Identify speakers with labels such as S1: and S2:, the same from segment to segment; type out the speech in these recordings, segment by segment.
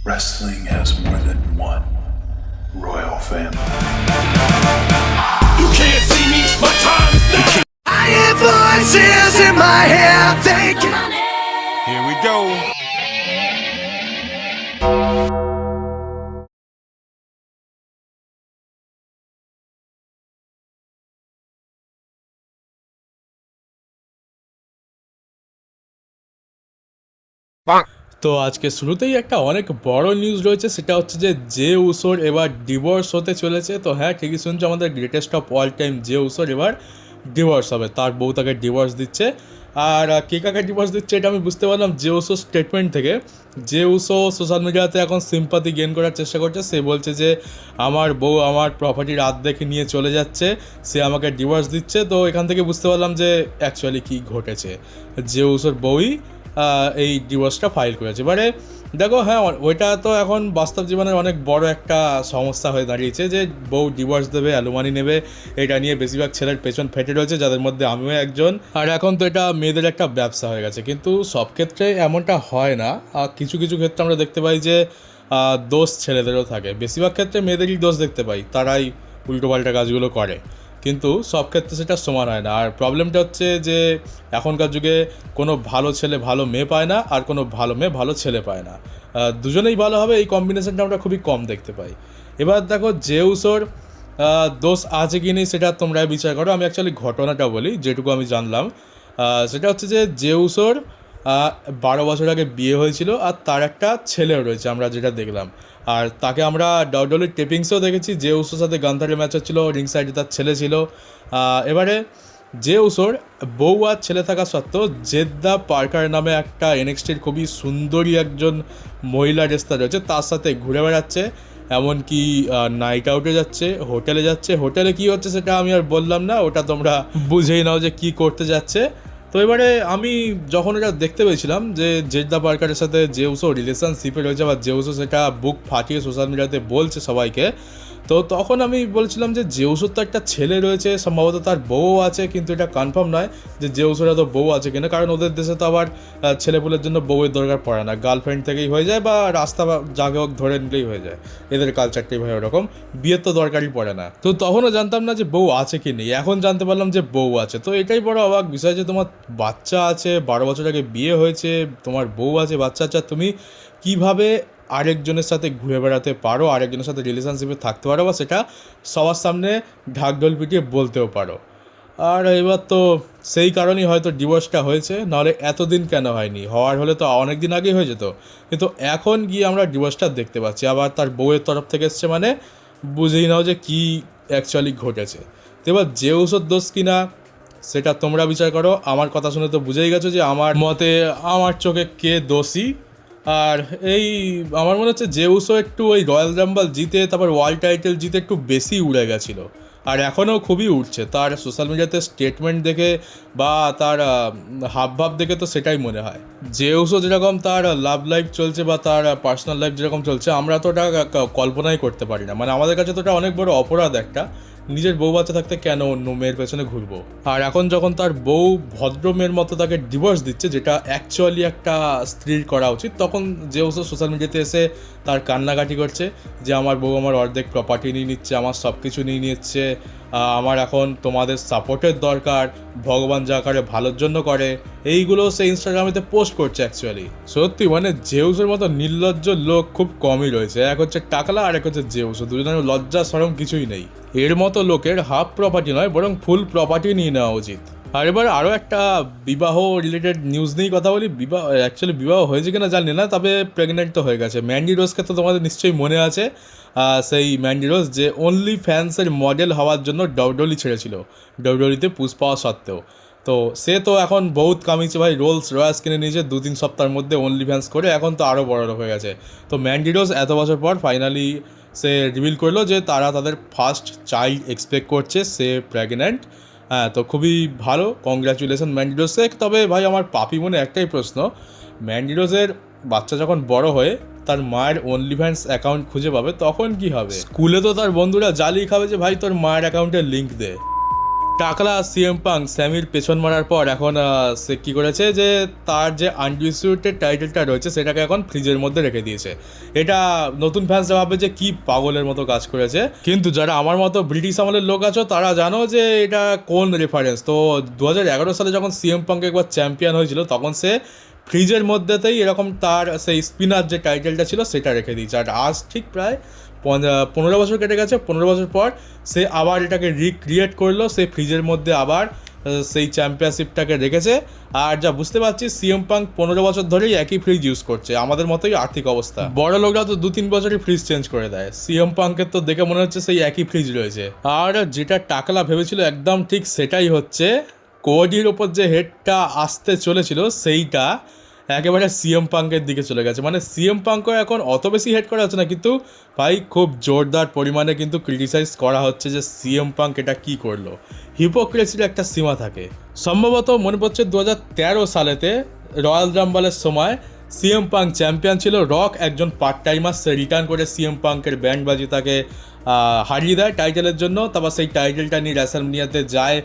S1: Wrestling has more than one royal family.
S2: You can't see me, my time is now.
S3: I hear voices in my head thinking.
S2: Here we go.
S4: তো আজকে শুরুতেই একটা অনেক বড় news রয়েছে, সেটা হচ্ছে যে উসোর এবার ডিভোর্স হতে চলেছে। তো হ্যাঁ, ঠিকই শুনছো, আমাদের গ্রেটেস্ট অফ অল টাইম যে উসোর এবার ডিভোর্স হবে, তার বউ তাকে ডিভোর্স দিচ্ছে। আর কে কাকে ডিভোর্স দিচ্ছে এটা আমি বুঝতে পারলাম যে উসোর স্টেটমেন্ট থেকে। যে উসো সোশ্যাল মিডিয়াতে এখন সিম্পাথি গেইন করার চেষ্টা করছে, সে বলছে যে আমার বউ আমার প্রপার্টির আর্ধেক নিয়ে চলে যাচ্ছে, সে আমাকে ডিভোর্স দিচ্ছে। তো এখান থেকে বুঝতে পারলাম যে অ্যাকচুয়ালি কী ঘটেছে। যে উসোর বউই এই ডিভোর্সটা ফাইল করেছে। এবারে দেখো, হ্যাঁ, ওইটা তো এখন বাস্তব জীবনের অনেক বড় একটা সমস্যা হয়ে দাঁড়িয়েছে যে বউ ডিভোর্স দেবে, অ্যালুমানি নেবে, এটা নিয়ে বেশিরভাগ ছেলের পেছন ফেটে রয়েছে, যাদের মধ্যে আমিও একজন। আর এখন তো এটা মেয়েদের একটা ব্যবসা হয়ে গেছে, কিন্তু সব ক্ষেত্রে এমনটা হয় না। কিছু কিছু ক্ষেত্রে আমরা দেখতে পাই যে দোষ ছেলেদেরও থাকে, বেশিরভাগ ক্ষেত্রে মেয়েদেরই দোষ দেখতে পাই, তারাই উল্টোপাল্টা কাজগুলো করে, কিন্তু সব ক্ষেত্রে সেটা সমান হয় না। আর প্রবলেমটা হচ্ছে যে এখনকার যুগে কোনো ভালো ছেলে ভালো মেয়ে পায় না, আর কোনো ভালো মেয়ে ভালো ছেলে পায় না। দুজনেই ভালো হবে এই কম্বিনেশনটা আমরা খুবই কম দেখতে পাই। এবার দেখো, যে উসোর দোষ আছে কি নেই সেটা তোমরা বিচার করো। আমি অ্যাকচুয়ালি ঘটনাটা বলি, যেটুকু আমি জানলাম। সেটা হচ্ছে যে উসোর 12 বছর আগে বিয়ে হয়েছিল, আর তার একটা ছেলেও রয়েছে, আমরা যেটা দেখলাম। আর তাকে আমরা ডাব্লিউডাব্লিউই টেপিংসেও দেখেছি, যে উসোর সাথে গান্থারের ম্যাচ হচ্ছিল, রিং সাইডে তার ছেলে ছিল। এবারে যে উসোর বউ আর ছেলে থাকা সত্ত্বেও জেদ্দা পার্কার নামে একটা এনএক্সটির খুবই সুন্দরী একজন মহিলা রেসলার রয়েছে, তার সাথে ঘুরে বেড়াচ্ছে, এমনকি নাইট আউটে যাচ্ছে, হোটেলে যাচ্ছে। হোটেলে কী হচ্ছে সেটা আমি আর বললাম না, ওটা তোমরা বুঝেই নাও যে কী করতে যাচ্ছে। তো এবারে আমি যখন এটা দেখতে পেয়েছিলাম যে জেদ্দা পার্কারের সাথে যে উসো রিলেশনশিপে রয়েছে, বা যে উসো সেটা বুক ফাটিয়ে সোশ্যাল মিডিয়াতে বলছে সবাইকে, তো তখন আমি বলছিলাম যে জেউসোর তো একটা ছেলে রয়েছে, সম্ভবত তার বউ আছে, কিন্তু এটা কনফার্ম নয় যে জেউসোর তো বউ আছে কিনা, কারণ ওদের দেশে তো আবার ছেলেপুলের জন্য বউয়ের দরকার পড়ে না, গার্লফ্রেন্ড থেকেই হয়ে যায়, বা রাস্তা জাগে হোক ধরে নিলেই হয়ে যায়। এদের কালচারটাই ভাই ওরকম, বিয়ের তো দরকারই পড়ে না। তো তখনও জানতাম না যে বউ আছে কি নেই, এখন জানতে পারলাম যে বউ আছে। তো এটাই বড় অবাক বিষয় যে তোমার বাচ্চা আছে, 12 বছর আগে বিয়ে হয়েছে, তোমার বউ আছে, বাচ্চা আছে, তুমি কীভাবে আরেকজনের সাথে ঘুরে বেড়াতে পারো, আরেকজনের সাথে রিলেশনশিপে থাকতে পারো, বা সেটা সবার সামনে ঢাকঢোল পিটিয়ে বলতেও পারো। আর এবার তো সেই কারণেই হয়তো ডিভোর্সটা হয়েছে, নাহলে এতদিন কেন হয়নি, হওয়ার হলে তো অনেক দিন আগেই হয়ে যেত। কিন্তু এখন গিয়ে আমরা ডিভোর্সটা দেখতে পাচ্ছি, আবার তার বউয়ের তরফ থেকে এসছে, মানে বুঝেই নাও যে কী অ্যাকচুয়ালি ঘটেছে। তো এবার জেউসের দোষ কিনা সেটা তোমরা বিচার করো। আমার কথা শুনে তো বুঝেই গেছো যে আমার মতে, আমার চোখে কে দোষী। আর এই আমার মনে হচ্ছে জেউসও একটু ওই রয়্যাল রাম্বল জিতে, তারপর ওয়ার্ল্ড টাইটেল জিতে একটু বেশি উড়ে গেছিলো, আর এখনও খুবই উঠছে। তার সোশ্যাল মিডিয়াতে স্টেটমেন্ট দেখে বা তার হাবভাব দেখে তো সেটাই মনে হয়। জেউসও যেরকম তার লাভ লাইফ চলছে, বা তার পার্সোনাল লাইফ যেরকম চলছে, আমরা তো ওটা কল্পনাই করতে পারি না। মানে আমাদের কাছে তো ওটা অনেক বড় অপরাধ একটা, নিজের বউ বাচ্চা থাকতে কেন অন্য মেয়ের পেছনে ঘুরবো। আর এখন যখন তার বউ ভদ্র মেয়ের মতো তাকে ডিভোর্স দিচ্ছে, যেটা অ্যাকচুয়ালি একটা স্ত্রীর করা উচিত, তখন জেউসও সোশ্যাল মিডিয়াতে এসে তার কান্নাকাটি করছে যে আমার বউ আমার অর্ধেক প্রপার্টি নিয়ে নিচ্ছে, আমার সব কিছু নিয়ে নিচ্ছে, আমার এখন তোমাদের সাপোর্টের দরকার, ভগবান যা করে ভালোর জন্য করে, এইগুলো সে ইনস্টাগ্রামেতে পোস্ট করছে। অ্যাকচুয়ালি সত্যি মানে জেউসের মতো নির্লজ্জ লোক খুব কমই রয়েছে। এক হচ্ছে টাকলা, আর এক হচ্ছে জেউস, দুজনের লজ্জা সরম কিছুই নেই। এর মতো লোকের হাফ প্রপার্টি নয়, বরং ফুল প্রপার্টি নিয়ে নেওয়া উচিত। আর এবার আরও একটা বিবাহ রিলেটেড নিউজ নিয়েই কথা বলি। অ্যাকচুয়ালি বিবাহ হয়েছে কিনা জানি না, তবে প্রেগনেন্ট তো হয়ে গেছে। ম্যান্ডি রোজকে তো তোমাদের নিশ্চয়ই মনে আছে, সেই ম্যান্ডি রোজ যে অনলি ফ্যান্সের মডেল হওয়ার জন্য ডাব্লিউডাব্লিউই ছেড়েছিল, ডাব্লিউডাব্লিউতে পুশ পাওয়া সত্ত্বেও। তো সে তো এখন বহুত কামিয়েছে ভাই, রোলস রয়েস কিনে নিয়েছে 2-3 সপ্তাহের মধ্যে অনলি ফ্যান্স করে, এখন তো আরও বড় হয়ে গেছে। তো ম্যান্ডি রোজ এত বছর পর ফাইনালি সে রিভিল করলো যে তারা তাদের ফার্স্ট চাইল্ড এক্সপেক্ট করছে, সে প্রেগনেন্ট। হ্যাঁ, তো খুবই ভালো, কংগ্রাচুলেশন ম্যান্ডি রোজকে। তবে ভাই আমার পাপি মনে একটাই প্রশ্ন, ম্যান্ডি রোজের বাচ্চা যখন বড় হয়ে তার মায়ের অনলি ফ্যান্স অ্যাকাউন্ট খুঁজে পাবে, তখন কি হবে? স্কুলে তো তার বন্ধুরা জ্বালিয়ে খাবে যে ভাই তোর মায়ের অ্যাকাউন্টের লিঙ্ক দে। টাকলা সিএম পাঙ্ক স্যামির পেছন মারার পর এখন সে কী করেছে যে তার যে আনডিসপিউটেড টাইটেলটা রয়েছে সেটাকে এখন ফ্রিজের মধ্যে রেখে দিয়েছে। এটা নতুন ফ্যান্সরা ভাবে যে কি পাগলের মতো কাজ করেছে, কিন্তু যারা আমার মতো ব্রিটিশ আমলের লোক আছো তারা জানো যে এটা কোন রেফারেন্স। তো 2011 সালে যখন সিএম পাঙ্ক একবার চ্যাম্পিয়ন হয়েছিল তখন সে ফ্রিজের মধ্যেতেই এরকম তার সেই স্পিনার যে টাইটেলটা ছিল সেটা রেখে দিয়েছে। আর আজ ঠিক প্রায় 15 বছর কেটে গেছে, 15 বছর পর সে আবার এটাকে রিক্রিয়েট করলো, সে ফ্রিজের মধ্যে আবার সেই চ্যাম্পিয়নশিপটাকে রেখেছে। আর যা বুঝতে পারছি সিএম পাঙ্ক 15 বছর ধরেই একই ফ্রিজ ইউজ করছে। আমাদের মতোই আর্থিক অবস্থা, বড় লোকরা তো 2-3 বছরই ফ্রিজ চেঞ্জ করে দেয়, সিএম পাঙ্কের তো দেখে মনে হচ্ছে সেই একই ফ্রিজ রয়েছে। আর যেটা টাকলা ভেবেছিল একদম ঠিক সেটাই হচ্ছে, কোডির ওপর যে হেডটা আসতে চলেছিল সেইটা একেবারে সিএম পাঙ্কের দিকে চলে গেছে। মানে সিএম পাঙ্কও এখন অত বেশি হেড করা হচ্ছে না, কিন্তু ভাই খুব জোরদার পরিমাণে কিন্তু ক্রিটিসাইজ করা হচ্ছে যে সিএম পাঙ্ক এটা কী করলো। হিপোক্রেসির একটা সীমা থাকে। সম্ভবত মনে পড়ছে 2013 সালেতে রয়্যাল রাম্বলের সময় সিএম পাঙ্ক চ্যাম্পিয়ন ছিল, রক একজন পার্ট টাইমার সে রিটার্ন করে সিএম পাঙ্কের ব্যান্ড বাজি তাকে হারিয়ে দেয় টাইটেলের জন্য। তারপর সেই টাইটেলটা নিয়ে রেসলমেনিয়াতে যায়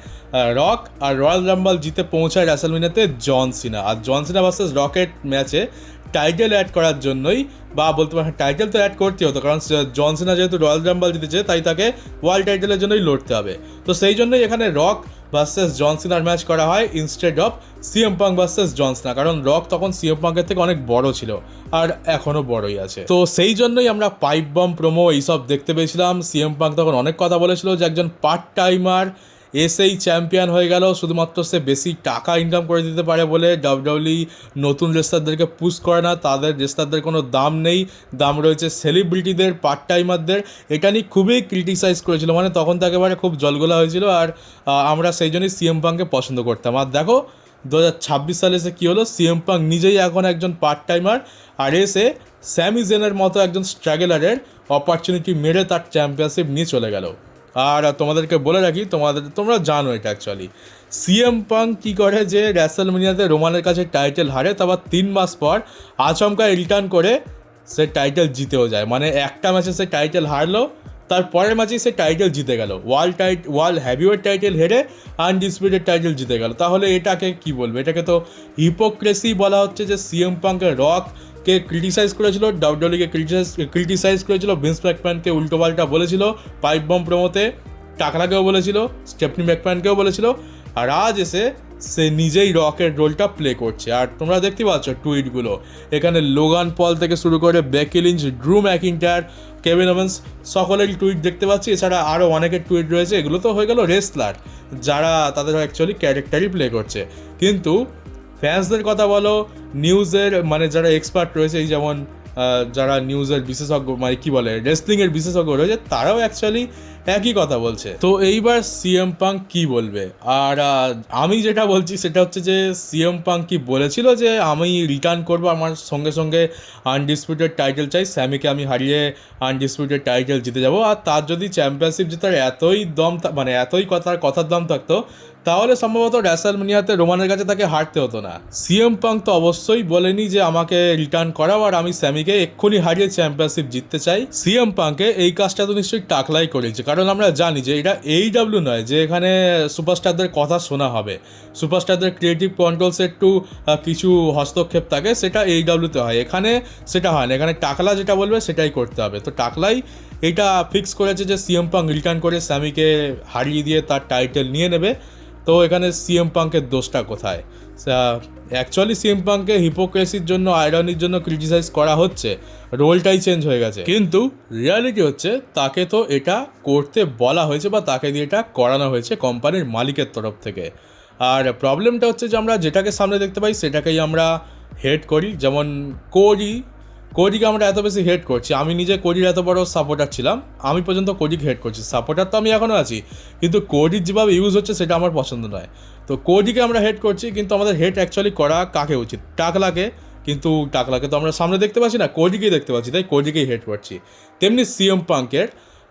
S4: রক, আর রয়্যাল রাম্বল জিতে পৌঁছায় রেসলমেনিয়াতে জন সিনা। আর জন সিনা ভার্সেস রকের ম্যাচে টাইটেল অ্যাড করার জন্যই, বা বলতে পারেন টাইটেল তো অ্যাড করতে হতো, কারণ জন সিনা যেহেতু রয়্যাল রাম্বল জিতেছে তাই তাকে ওয়ার্ল্ড টাইটেলের জন্যই লড়তে হবে। তো সেই জন্যই এখানে রক ভার্সেস জন সিনার ম্যাচ করা হয় instead of CM Punk versus John Cena, কারণ রক তখন সিএম পাঙ্কের থেকে অনেক বড় ছিল আর এখনও বড়ই আছে। তো সেই জন্যই আমরা পাইপ বম প্রোমো এইসব দেখতে পেয়েছিলাম। সিএম পাঙ্ক তখন অনেক কথা বলেছিল যে একজন পার্ট টাইমার এসেই চ্যাম্পিয়ন হয়ে গেল শুধুমাত্র সে বেশি টাকা ইনকাম করে দিতে পারে বলে। ডাব্লিউডাব্লিউই নতুন রেসলারদেরকে পুশ করে না, তাদের রেসলারদের কোনো দাম নেই, দাম রয়েছে সেলিব্রিটিদের, পার্ট টাইমারদের। এটা নিয়ে খুবই ক্রিটিসাইজ করেছিল, মানে তখন তো একেবারে খুব জলগোলা হয়েছিল। আর আমরা সেই জন্যই সিএম পাঙ্ককে পছন্দ করতাম। আর দেখো 2026 সালে এসে কী হলো, সিএম পাঙ্ক নিজেই এখন একজন পার্ট টাইমার, আর এসে স্যামি জেনের মতো একজন স্ট্রাগলারের অপরচুনিটি মেরে তার চ্যাম্পিয়নশিপ নিয়ে চলে গেল। আর তোমাদেরকে বলে রাখি, তোমরা জানো এটা অ্যাকচুয়ালি সিএম পাঙ্ক কী করে যে রেসলমেনিয়াতে রোমানের কাছে টাইটেল হারে, তারপর 3 মাস পর আচমকায় রিটার্ন করে সে টাইটেল জিতেও যায়। মানে একটা ম্যাচে সে টাইটেল হারলো, তার পরের ম্যাচেই সে টাইটেল জিতে গেল, ওয়ার্ল্ড হেভিওয়েট টাইটেল হেরে আনডিসপিউটেড টাইটেল জিতে গেল। তাহলে এটাকে কি বলবে? এটাকে তো হিপোক্রেসি বলা হচ্ছে। যে সিএম পাঙ্কের রককে ক্রিটিসাইজ করেছিল, ডাব্লিউডাব্লিউকে ক্রিটিসাইজ করেছিল, ভিন্স ম্যাকম্যানকে উল্টোপাল্টা বলেছিল পাইপ বম প্রোমোতে, টাকলাকেও বলেছিল, স্টেফনি ম্যাকম্যানকেও বলেছিল, আর আজ এসে সে নিজেই রকের রোলটা প্লে করছে। আর তোমরা দেখতে পাচ্ছ টুইটগুলো, এখানে লোগান পল থেকে শুরু করে বেকি লিঞ্চ, ড্রু ম্যাকিন্টায়ার, কেভিন ওভেন্স সকলেরই টুইট দেখতে পাচ্ছি। এছাড়া আরও অনেকের টুইট রয়েছে। এগুলো তো হয়ে গেল রেসলার যারা তাদের অ্যাকচুয়ালি ক্যারেক্টারই প্লে করছে, কিন্তু ফ্যান্সদের কথা বলো, নিউজের মানে যারা এক্সপার্ট রয়েছে, এই যেমন যারা নিউজের বিশেষজ্ঞ, মানে কী বলে রেসলিংয়ের বিশেষজ্ঞ রয়েছে, তারাও অ্যাকচুয়ালি একই কথা বলছে। তো এইবার সিএম পাঙ্ক কী বলবে? আর আমি যেটা বলছি সেটা হচ্ছে যে সিএম পাঙ্ক কি বলেছিল যে আমি রিটার্ন করবো, আমার সঙ্গে সঙ্গে আনডিসপিউটেড টাইটেল চাই, স্যামিকে আমি হারিয়ে আনডিসপিউটেড টাইটেল জিতে যাব। আর তার যদি চ্যাম্পিয়নশিপ জেতার এতই দম, মানে এতই কথার দম থাকতো, তাহলে সম্ভবত রেসলমেনিয়াতে রোমানের কাছে তাকে হারতে হতো না। সিএম পাঙ্ক তো অবশ্যই বলেনি যে আমাকে রিটার্ন করাও আর আমি স্যামিকে এক্ষুনি হারিয়ে চ্যাম্পিয়নশিপ জিততে চাই। সিএম পাঙ্কে এই কাজটা তো নিশ্চয়ই টাকলাই করেছে, কারণ আমরা জানি যে এটা AEW নয় যে এখানে সুপারস্টারদের কথা শোনা হবে। সুপারস্টারদের ক্রিয়েটিভ কন্ট্রোলসে একটু কিছু হস্তক্ষেপ থাকে, সেটা AEW-তে হয়, এখানে সেটা হয় না। এখানে টাকলা যেটা বলবে সেটাই করতে হবে। তো টাকলাই এটা ফিক্স করেছে যে সিএম পাঙ্ক রিটার্ন করে স্যামিকে হারিয়ে দিয়ে তার টাইটেল নিয়ে নেবে। তো এখানে সিএম পাঙ্কের দোষটা কোথায়? অ্যাকচুয়ালি সিএম পাঙ্ককে হিপোক্রেসির জন্য, আয়রনির জন্য ক্রিটিসাইজ করা হচ্ছে, রোলটাই চেঞ্জ হয়ে গেছে। কিন্তু রিয়ালিটি হচ্ছে তাকে তো এটা করতে বলা হয়েছে বা তাকে দিয়ে এটা করানো হয়েছে কোম্পানির মালিকের তরফ থেকে। আর প্রবলেমটা হচ্ছে যে আমরা যেটাকে সামনে দেখতে পাই সেটাকেই আমরা হেট করি। যেমন কোডিকে আমরা এত বেশি হেট করছি। আমি নিজে কোডির এত বড় সাপোর্টার ছিলাম, আমি পর্যন্ত কোডিকে হেট করছি। সাপোর্টার তো আমি এখনও আছি, কিন্তু কোডির যেভাবে ইউজ হচ্ছে সেটা আমার পছন্দ নয়। তো কোডিকে আমরা হেট করছি, কিন্তু আমাদের হেট অ্যাকচুয়ালি করা কাকে উচিত? টাকলাকে। কিন্তু টাকলাকে তো আমরা সামনে দেখতে পাচ্ছি না, কোডিকেই দেখতে পাচ্ছি, তাই কোডিকেই হেট করছি। তেমনি সিএম পাঙ্কের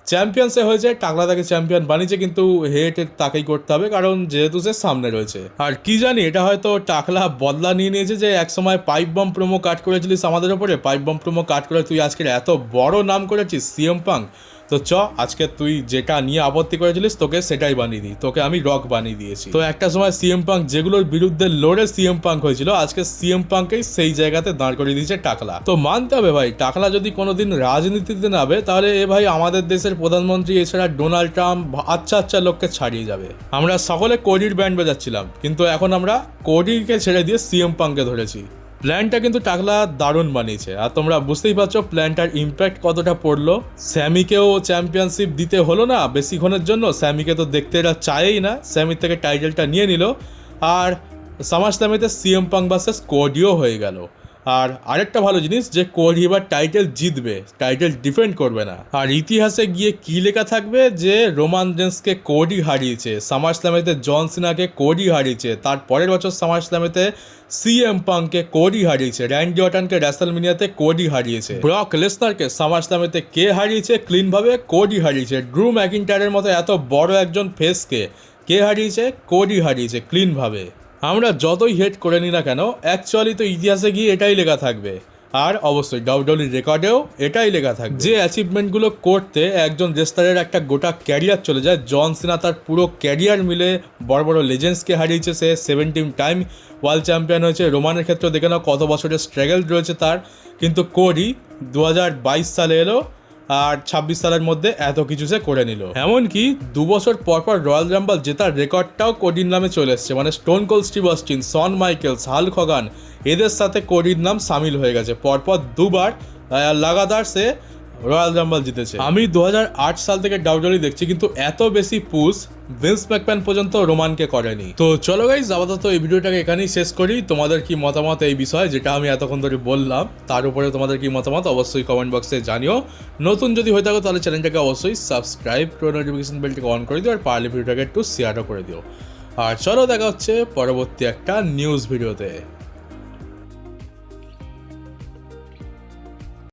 S4: চ্যাম্পিয়নসে হয়েছে, টাকলা তাকে চ্যাম্পিয়ন বানিয়েছে, কিন্তু হেট তাকেই করতে হবে, কারণ যেহেতু সে সামনে রয়েছে। আর কি জানি, এটা হয়তো টাকলা বদলা নিয়ে নিয়েছে যে একসময় পাইপ বম প্রোমো কাট করেছিলিস আমাদের ওপরে, পাইপ বম প্রোমো কাট করে তুই আজকের এত বড় নাম করেছিস সিএম পাঙ্ক, তো আজকে তুই যেটা নিয়ে আপত্তি করেছিলিস তোকে সেটাই বানিয়ে দিই, তোকে আমি রক বানিয়ে দিয়েছি। তো একটা সময় সিএম পাঙ্ক যেগুলোর বিরুদ্ধে লড়ে সিএম পাঙ্ক হয়েছিল, আজকে সিএম পাঙ্ককেই সেই জায়গাতে দাঁড় করিয়ে দিয়েছে টাকলা। তো মানতে হবে ভাই, টাকলা যদি কোনোদিন রাজনীতিতে নামে তাহলে এ ভাই আমাদের দেশের প্রধানমন্ত্রী এছাড়া ডোনাল্ড ট্রাম্প আচ্ছা লোককে ছাড়িয়ে যাবে। আমরা সকলে কোহলির ব্যান্ড বাজাচ্ছিলাম, কিন্তু এখন আমরা কোহলিকে ছেড়ে দিয়ে সিএম পাঙ্ককে ধরেছি। প্ল্যানটা কিন্তু টাকলা দারুণ বানিয়েছে, আর তোমরা বুঝতেই পারছো প্ল্যানটার ইম্প্যাক্ট কতটা পড়লো। স্যামিকেও চ্যাম্পিয়নশিপ দিতে হলো না বেশিক্ষণের জন্য, স্যামিকে তো দেখতে এরা চায়ই না, স্যামির থেকে টাইটেলটা নিয়ে নিল, আর সামারস্ল্যামেতে সিএম পাঙ্ক ভার্সেস কোডিও হয়ে গেল। আর আরেকটা ভালো জিনিস যে কোহলি এবার টাইটেল জিতবে, টাইটেল ডিফেন্ড করবে না। আর ইতিহাসে গিয়ে কি লেখা থাকবে যে রোমান রেন্সকে কোহলি হারিয়েছে, সামারস্ল্যামেতে জন সিনাকে কোহলি হারিয়েছে, তার পরের বছর সামারস্ল্যামেতে সিএম পাঙ্ককে কোহলি হারিয়েছে, র্যান্ডি অর্টনকে রেসলমেনিয়াতে কোহলি হারিয়েছে, ব্রক লেসনারকে সামারস্ল্যামেতে কে হারিয়েছে ক্লিনভাবে, কোহলি হারিয়েছে, ড্রু ম্যাকিন্টায়ারের মতো এত বড় একজন ফেসকে কে হারিয়েছে, কোহলি হারিয়েছে ক্লিনভাবে। আমরা যতই হেট করে নিই না কেন, অ্যাকচুয়ালি তো ইতিহাসে গিয়ে এটাই লেখা থাকবে, আর অবশ্যই ডাব্লিউডব্লিউই রেকর্ডেও এটাই লেখা থাকবে। যে অ্যাচিভমেন্টগুলো করতে একজন রেসলারের একটা গোটা ক্যারিয়ার চলে যায়, জন সিনা তার পুরো ক্যারিয়ার মিলে বড় বড় লেজেন্ডসকে হারিয়েছে, সে 17 টাইম ওয়ার্ল্ড চ্যাম্পিয়ন হয়েছে, রোমানের ক্ষেত্রে দেখে নাও কত বছরের স্ট্রাগল রয়েছে তার, কিন্তু কোহলি 2022 সালে এলো আর 26 সালের মধ্যে এত কিছু সে করে নিল। এমনকি 2 বছর পর রয়্যাল রাম্বল জেতার রেকর্ডটাও কোহলির নামে চলে এসছে, মানে স্টোন কোল্ড স্টিভ অস্টিন, শন মাইকেলস, হাল্ক হগান এদের সাথে কোহলির নাম সামিল হয়ে গেছে। পরপর 2 বার লাগাতার সে রয়্যাল রাম্বল জিতেছে। আমি 2008 সাল থেকে ডাব্লিউডব্লিউই দেখছি, কিন্তু এত বেশি পুশ ভিন্স ম্যাকম্যান পর্যন্ত রোমানকে করেনি। তো চলো গাইস, আপাতত এই ভিডিওটাকে এখানেই শেষ করি। তোমাদের কি মতামত এই বিষয়ে, যেটা আমি এতক্ষণ ধরে বললাম, তার উপরে তোমাদের কি মতামত অবশ্যই কমেন্ট বক্সে জানিও। নতুন যদি হয়ে থাকো তাহলে চ্যানেলটাকে অবশ্যই সাবস্ক্রাইব করে নোটিফিকেশন বেলটাকে অন করে দিও, আর পারলে ভিডিওটাকে একটু শেয়ারও করে দিও। আর চলো দেখা হচ্ছে পরবর্তী একটা নিউজ ভিডিওতে।